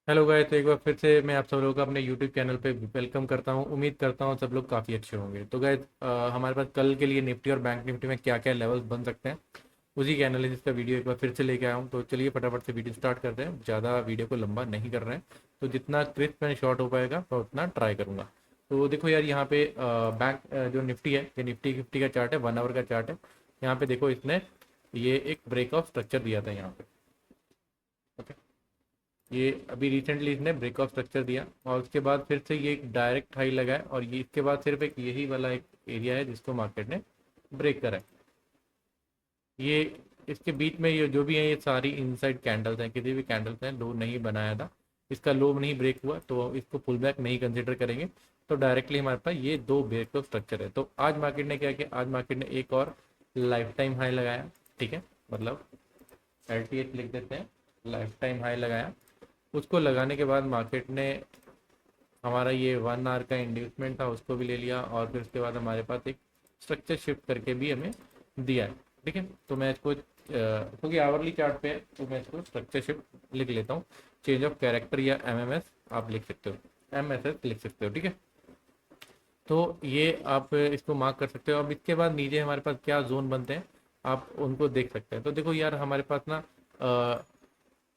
Hello guys, तो एक बार फिर से मैं आप सब लोगों का अपने यूट्यूब चैनल पे वेलकम करता हूँ। उम्मीद करता हूँ सब लोग काफ़ी अच्छे होंगे। तो गाइस, हमारे पास कल के लिए निफ्टी और बैंक निफ्टी में क्या क्या लेवल्स बन सकते हैं उसी के एनालिसिस का वीडियो एक बार फिर से लेके आया हूँ। तो चलिए फटाफट से वीडियो स्टार्ट करते हैं। ज़्यादा वीडियो को लंबा नहीं कर रहे हैं, तो जितना क्रिस्प एंड शॉर्ट हो पाएगा मैं उतना ट्राई करूँगा। तो देखो यार, यहाँ पे जो निफ्टी है, ये निफ्टी फिफ्टी का चार्ट है, 1 आवर का चार्ट है। यहाँ पे देखो, इसने ये एक ब्रेक ऑफ स्ट्रक्चर दिया था यहाँ पे। ओके, ये अभी रिसेंटली इसने ब्रेक ऑफ स्ट्रक्चर दिया और उसके बाद फिर से ये एक डायरेक्ट हाई लगा है, और ये इसके बाद सिर्फ एक यही वाला एक एरिया है जिसको मार्केट ने ब्रेक करा है। ये इसके बीच में ये जो भी है, ये सारी इनसाइड कैंडल्स हैं, किसी भी कैंडल्स हैं, लो नहीं बनाया था, इसका लो नहीं ब्रेक हुआ तो इसको पुल बैक नहीं कंसिडर करेंगे। तो डायरेक्टली हमारे पास ये दो ब्रेक ऑफ स्ट्रक्चर है। तो आज मार्केट ने क्या किया, आज मार्केट ने एक और लाइफ टाइम हाई लगाया। ठीक है, मतलब LTH लिख देते हैं, लाइफ टाइम हाई लगाया। उसको लगाने के बाद मार्केट ने हमारा ये 1 आवर का इंड्यूसमेंट था उसको भी ले लिया, और फिर उसके बाद हमारे पास एक स्ट्रक्चर शिफ्ट करके भी हमें दिया है। ठीक है, तो मैं इसको क्योंकि आवरली चार्ट पे है तो मैं इसको स्ट्रक्चर शिफ्ट लिख लेता हूँ। चेंज ऑफ कैरेक्टर या MMS आप लिख सकते हो, MSS लिख सकते हो। ठीक है, तो ये आप इसको मार्क कर सकते हो। अब इसके बाद नीचे हमारे पास क्या जोन बनते हैं आप उनको देख सकते हैं। तो देखो यार, हमारे पास ना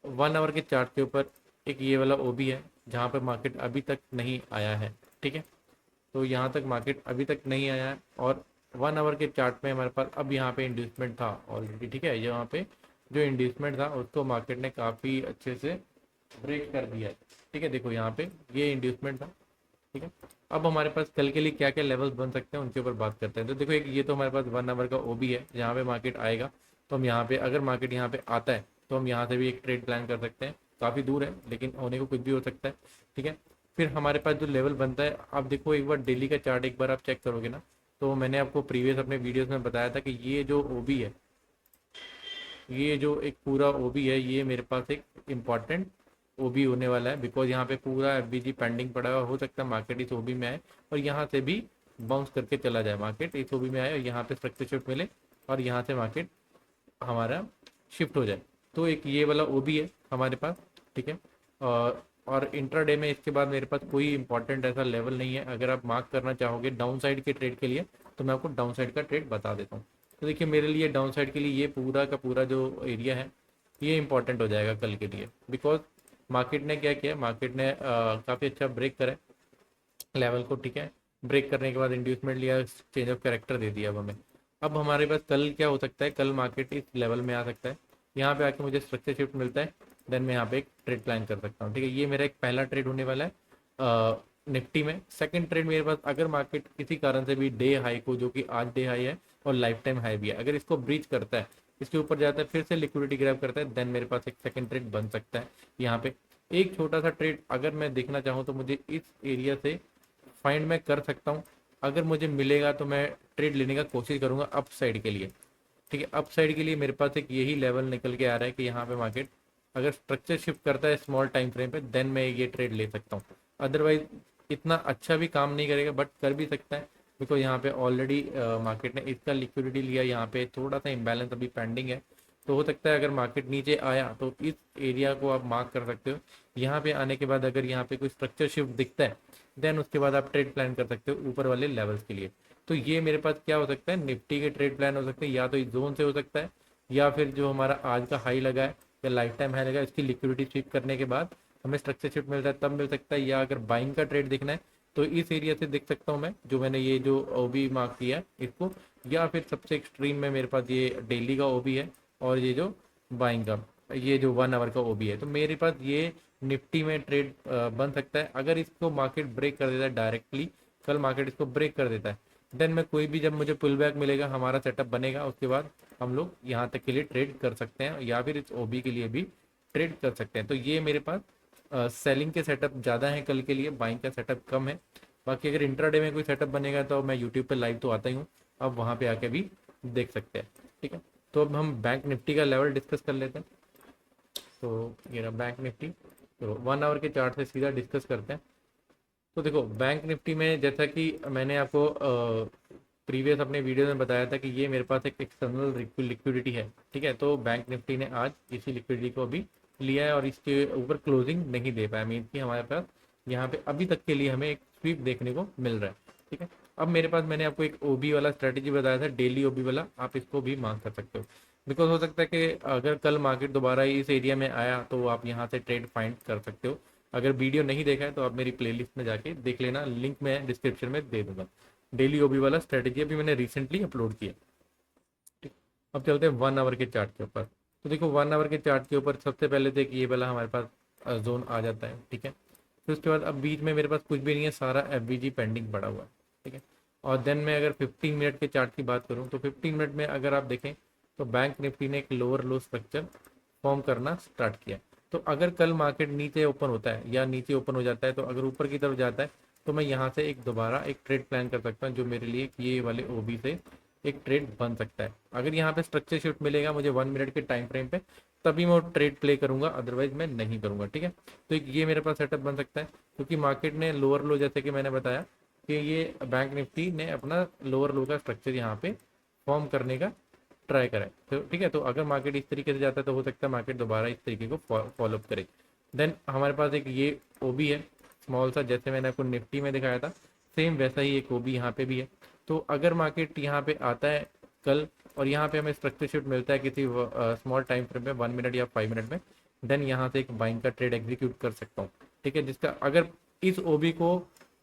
1 आवर के चार्ट के ऊपर एक ये वाला OB है जहाँ पर मार्केट अभी तक नहीं आया है। ठीक है, तो यहाँ तक मार्केट अभी तक नहीं आया है, और 1 आवर के चार्ट में हमारे पास अब यहाँ पे इंड्यूसमेंट था ऑलरेडी। ठीक है, यहाँ पे जो इंड्यूसमेंट था उसको मार्केट ने काफ़ी अच्छे से ब्रेक कर दिया है। ठीक है, देखो यहाँ पे ये इंड्यूसमेंट था। ठीक है, अब हमारे पास कल के लिए क्या क्या लेवल्स बन सकते हैं उनके ऊपर बात करते हैं। तो देखो, एक ये तो हमारे पास 1 आवर का OB है जहाँ पे मार्केट आएगा। तो हम यहाँ पे, अगर मार्केट यहाँ पे आता है तो हम यहाँ से भी एक ट्रेड प्लान कर सकते हैं। काफ़ी दूर है लेकिन होने को कुछ भी हो सकता है। ठीक है, फिर हमारे पास जो लेवल बनता है, आप देखो एक बार डेली का चार्ट एक बार आप चेक करोगे ना, तो मैंने आपको प्रीवियस अपने वीडियोस में बताया था कि ये जो OB है, ये जो एक पूरा OB है, ये मेरे पास एक इम्पॉर्टेंट OB होने वाला है। बिकॉज यहाँ पे पूरा FBG पेंडिंग पड़ा हुआ, हो सकता है मार्केट इस OB में आए और यहाँ से भी बाउंस करके चला जाए। मार्केट इस OB में आए और यहाँ पे स्ट्रक्चर शिफ्ट मिले और यहाँ से मार्केट हमारा शिफ्ट हो जाए। तो एक ये वाला OB है हमारे पास। ठीक है, और इंट्राडे में इसके बाद मेरे पास कोई इंपॉर्टेंट ऐसा लेवल नहीं है। अगर आप मार्क करना चाहोगे डाउन साइड के ट्रेड के लिए, तो मैं आपको डाउन साइड का ट्रेड बता देता हूँ। तो देखिए, मेरे लिए डाउन साइड के लिए ये पूरा का पूरा जो एरिया है, ये इंपॉर्टेंट हो जाएगा कल के लिए। बिकॉज मार्केट ने क्या किया, मार्केट ने काफ़ी अच्छा ब्रेक करा लेवल को। ठीक है, ब्रेक करने के बाद इंड्यूसमेंट लिया, चेंज ऑफ कैरेक्टर दे दिया अब हमें। अब हमारे पास कल क्या हो सकता है, कल मार्केट इस लेवल में आ सकता है, यहाँ पे आके मुझे स्ट्रक्चर शिफ्ट मिलता है, देन मैं यहाँ पे एक ट्रेड प्लान कर सकता हूँ। ठीक है, ये मेरा एक पहला ट्रेड होने वाला है निफ्टी में। सेकंड ट्रेड मेरे पास, अगर मार्केट किसी कारण से भी डे हाई को, जो कि आज डे हाई है और लाइफ टाइम हाई भी है, अगर इसको ब्रीच करता है, इसके ऊपर जाता है, फिर से लिक्विडिटी ग्रैब करता है, देन मेरे पास एक सेकंड ट्रेड बन सकता है यहाँ पे। एक छोटा सा ट्रेड अगर मैं देखना चाहूँ तो मुझे इस एरिया से फाइंड मैं कर सकता हूँ। अगर मुझे मिलेगा तो मैं ट्रेड लेने का कोशिश करूंगा अप साइड के लिए। ठीक है, अप साइड के लिए मेरे पास एक यही लेवल निकल के आ रहा है कि यहाँ पे मार्केट अगर स्ट्रक्चर शिफ्ट करता है स्मॉल टाइम फ्रेम पे, देन मैं ये ट्रेड ले सकता हूँ। अदरवाइज इतना अच्छा भी काम नहीं करेगा, बट कर भी सकता है। बिकॉज यहाँ पे ऑलरेडी मार्केट ने इसका लिक्विडिटी लिया, यहाँ पे थोड़ा सा इम्बैलेंस अभी पेंडिंग है। तो हो सकता है अगर मार्केट नीचे आया तो इस एरिया को आप मार्क कर सकते हो। यहाँ पे आने के बाद अगर यहाँ पे कोई स्ट्रक्चर शिफ्ट दिखता है, देन उसके बाद आप ट्रेड प्लान कर सकते हो ऊपर वाले लेवल्स के लिए। तो ये मेरे पास क्या हो सकता है, निफ्टी के ट्रेड प्लान हो सकते हैं, या तो इस जोन से हो सकता है, या फिर जो हमारा आज का हाई लगा है या लाइफ टाइम हाई लगा है, इसकी लिक्विडिटी स्वीप करने के बाद हमें स्ट्रक्चर शिफ्ट मिलता है तब मिल सकता है। या अगर बाइंग का ट्रेड दिखना है तो इस एरिया से देख सकता हूँ मैं, जो मैंने ये जो OB मार्क किया है इसको। या फिर सबसे एक्सट्रीम में मेरे पास ये डेली का OB है, और ये जो बाइंग का, ये जो 1 आवर का OB है। तो मेरे पास ये निफ्टी में ट्रेड बन सकता है। अगर इसको मार्केट ब्रेक कर देता है डायरेक्टली, कल मार्केट इसको ब्रेक कर देता है, देन मैं कोई भी, जब मुझे पुल बैक मिलेगा, हमारा सेटअप बनेगा, उसके बाद हम लोग यहाँ तक के लिए ट्रेड कर सकते हैं, या फिर इस OB के लिए भी ट्रेड कर सकते हैं। तो ये मेरे पास सेलिंग के सेटअप ज़्यादा है कल के लिए, बाइंग का सेटअप कम है। बाकी अगर इंट्राडे में कोई सेटअप बनेगा तो मैं यूट्यूब पे लाइव तो आता ही हूँ, अब वहाँ पे आके भी देख सकते हैं। ठीक है, तो अब हम बैंक निफ्टी का लेवल डिस्कस कर लेते हैं। तो ये रहा बैंक निफ्टी। तो 1 आवर के चार्ट से सीधा डिस्कस करते हैं। तो देखो, बैंक निफ्टी में जैसा कि मैंने आपको प्रीवियस अपने वीडियो में बताया था कि ये मेरे पास एक एक्सटर्नल लिक्विडिटी है। ठीक है, तो बैंक निफ्टी ने आज इसी लिक्विडिटी को भी लिया है और इसके ऊपर क्लोजिंग नहीं दे पाया, मीन कि हमारे पास यहाँ पे अभी तक के लिए हमें एक स्वीप देखने को मिल रहा है। ठीक है, अब मेरे पास मैंने आपको एक ओबी वाला स्ट्रेटेजी बताया था, डेली ओबी वाला, आप इसको भी मार्क कर सकते हो। बिकॉज हो सकता है कि अगर कल मार्केट दोबारा इस एरिया में आया तो आप यहाँ से ट्रेड फाइंड कर सकते हो। अगर वीडियो नहीं देखा है तो आप मेरी प्लेलिस्ट में जाके देख लेना, लिंक मैं डिस्क्रिप्शन में दे दूंगा। डेली ओबी वाला स्ट्रेटेजी अभी मैंने रिसेंटली अपलोड किया। ठीक, अब चलते हैं 1 आवर के चार्ट के ऊपर। तो देखो 1 आवर के चार्ट के ऊपर सबसे पहले तो एक ये वाला हमारे पास जोन आ जाता है। ठीक है, फिर उसके बाद अब बीच में मेरे पास कुछ भी नहीं है, सारा एफ पेंडिंग पड़ा हुआ है। ठीक है, और देन मैं अगर 15 मिनट के चार्ट की बात करूं तो 15 मिनट में अगर आप देखें तो बैंक निफ्टी ने एक लोअर लो स्ट्रक्चर फॉर्म करना स्टार्ट किया। तो अगर कल मार्केट नीचे ओपन होता है या नीचे ओपन हो जाता है तो अगर ऊपर की तरफ जाता है तो मैं यहाँ से एक दोबारा एक ट्रेड प्लान कर सकता हूँ, जो मेरे लिए ये वाले ओबी से एक ट्रेड बन सकता है। अगर यहाँ पे स्ट्रक्चर शिफ्ट मिलेगा मुझे 1 मिनट के टाइम फ्रेम पे, तभी मैं ट्रेड प्ले करूंगा, अदरवाइज मैं नहीं करूंगा। ठीक है, तो एक ये मेरे पास सेटअप बन सकता है, क्योंकि मार्केट ने लोअर लो, जैसे कि मैंने बताया कि ये बैंक निफ्टी ने अपना लोअर लो का स्ट्रक्चर यहाँ पे फॉर्म करने का ट्राई करें। तो ठीक है, तो अगर मार्केट इस तरीके से जाता है तो हो सकता है मार्केट दोबारा इस तरीके को फॉलोअप करे। देन हमारे पास एक ये ओबी है स्मॉल सा, जैसे मैंने आपको निफ्टी में दिखाया था, सेम वैसा ही एक ओबी यहाँ पे भी है। तो अगर मार्केट यहाँ पे आता है कल और यहाँ पे हमें स्ट्रक्चर शिफ्ट मिलता है किसी स्मॉल टाइम फ्रेम में 1 मिनट या 5 मिनट में, देन यहाँ से एक बाइंग का ट्रेड एग्जीक्यूट कर सकता हूँ। ठीक है, जिसका अगर इस ओबी को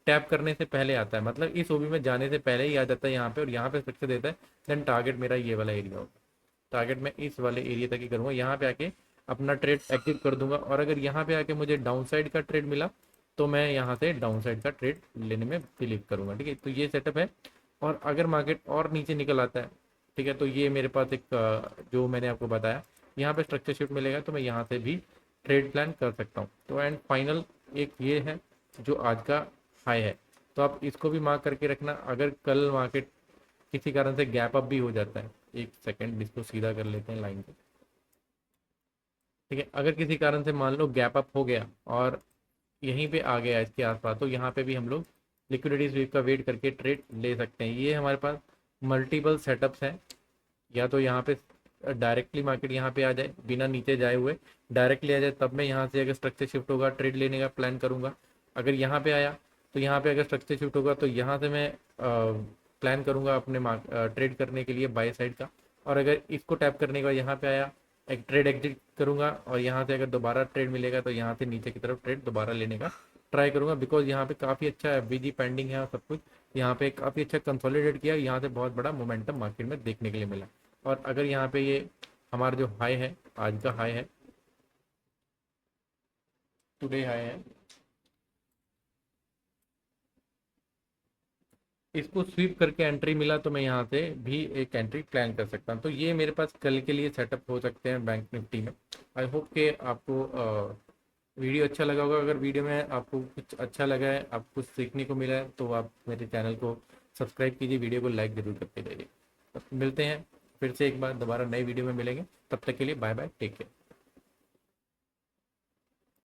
टैप करने से पहले आता है, मतलब इस ओबी में जाने से पहले ही आ जाता है यहाँ पे और यहाँ पे स्ट्रक्चर देता है, देन टारगेट मेरा ये वाला एरिया होगा। टारगेट मैं इस वाले एरिया तक ही करूंगा, यहाँ पे आके अपना ट्रेड एक्टिव कर दूंगा। और अगर यहाँ पे आके मुझे डाउन साइड का ट्रेड मिला तो मैं यहाँ से डाउन साइड का ट्रेड लेने में बिलीव करूंगा। ठीक है, तो ये सेटअप है। और अगर मार्केट और नीचे निकल आता है, ठीक है, तो ये मेरे पास एक जो मैंने आपको बताया यहाँ पे स्ट्रक्चर शिफ्ट मिलेगा तो मैं यहाँ से भी ट्रेड प्लान कर सकता हूँ। तो एंड फाइनल एक ये है जो आज का हाई है, तो आप इसको भी मार्क करके रखना। अगर कल मार्केट किसी कारण से गैप अप भी हो जाता है, एक सेकंड इसको सीधा कर लेते हैं लाइन को। ठीक है, अगर किसी कारण से मान लो गैप अप हो गया और यहीं पे आ गया इसके आसपास, तो यहाँ पे भी हम लोग लिक्विडिटी स्वीप का वेट करके ट्रेड ले सकते हैं। ये हमारे पास मल्टीपल सेटअप्स हैं, या तो यहाँ पे डायरेक्टली मार्केट यहाँ पे आ जाए बिना नीचे जाए हुए, डायरेक्टली आ जाए तब मैं यहाँ से अगर स्ट्रक्चर शिफ्ट होगा ट्रेड लेने का प्लान करूंगा। अगर यहाँ पे आया तो यहाँ पे अगर स्ट्रक्चर शिफ्ट होगा तो यहाँ से मैं प्लान करूंगा अपने ट्रेड करने के लिए बाय साइड का। और अगर इसको टैप करने के बाद यहाँ पे आया, एक ट्रेड एग्जिट करूंगा और यहाँ से अगर दोबारा ट्रेड मिलेगा तो यहाँ से नीचे की तरफ ट्रेड दोबारा लेने का ट्राई करूंगा। बिकॉज यहाँ पे काफ़ी अच्छा एफवीजी पेंडिंग है और सब कुछ यहाँ पे काफ़ी अच्छा कंसोलिडेट किया, यहाँ से बहुत बड़ा मोमेंटम मार्केट में देखने के लिए मिला। और अगर यहाँ पे ये हमारा जो हाई है, आज का हाई है, टुडे हाई है, इसको स्वीप करके एंट्री मिला तो मैं यहाँ से भी एक एंट्री प्लान कर सकता हूँ। तो ये मेरे पास कल के लिए सेटअप हो सकते हैं बैंक निफ्टी में। आई होप कि आपको वीडियो अच्छा लगा होगा। अगर वीडियो में आपको कुछ अच्छा लगा है, आपको कुछ सीखने को मिला है, तो आप मेरे चैनल को सब्सक्राइब कीजिए, वीडियो को लाइक जरूर करते रहिए। मिलते हैं फिर से एक बार दोबारा नई वीडियो में मिलेंगे, तब तक के लिए बाय बाय, टेक केयर।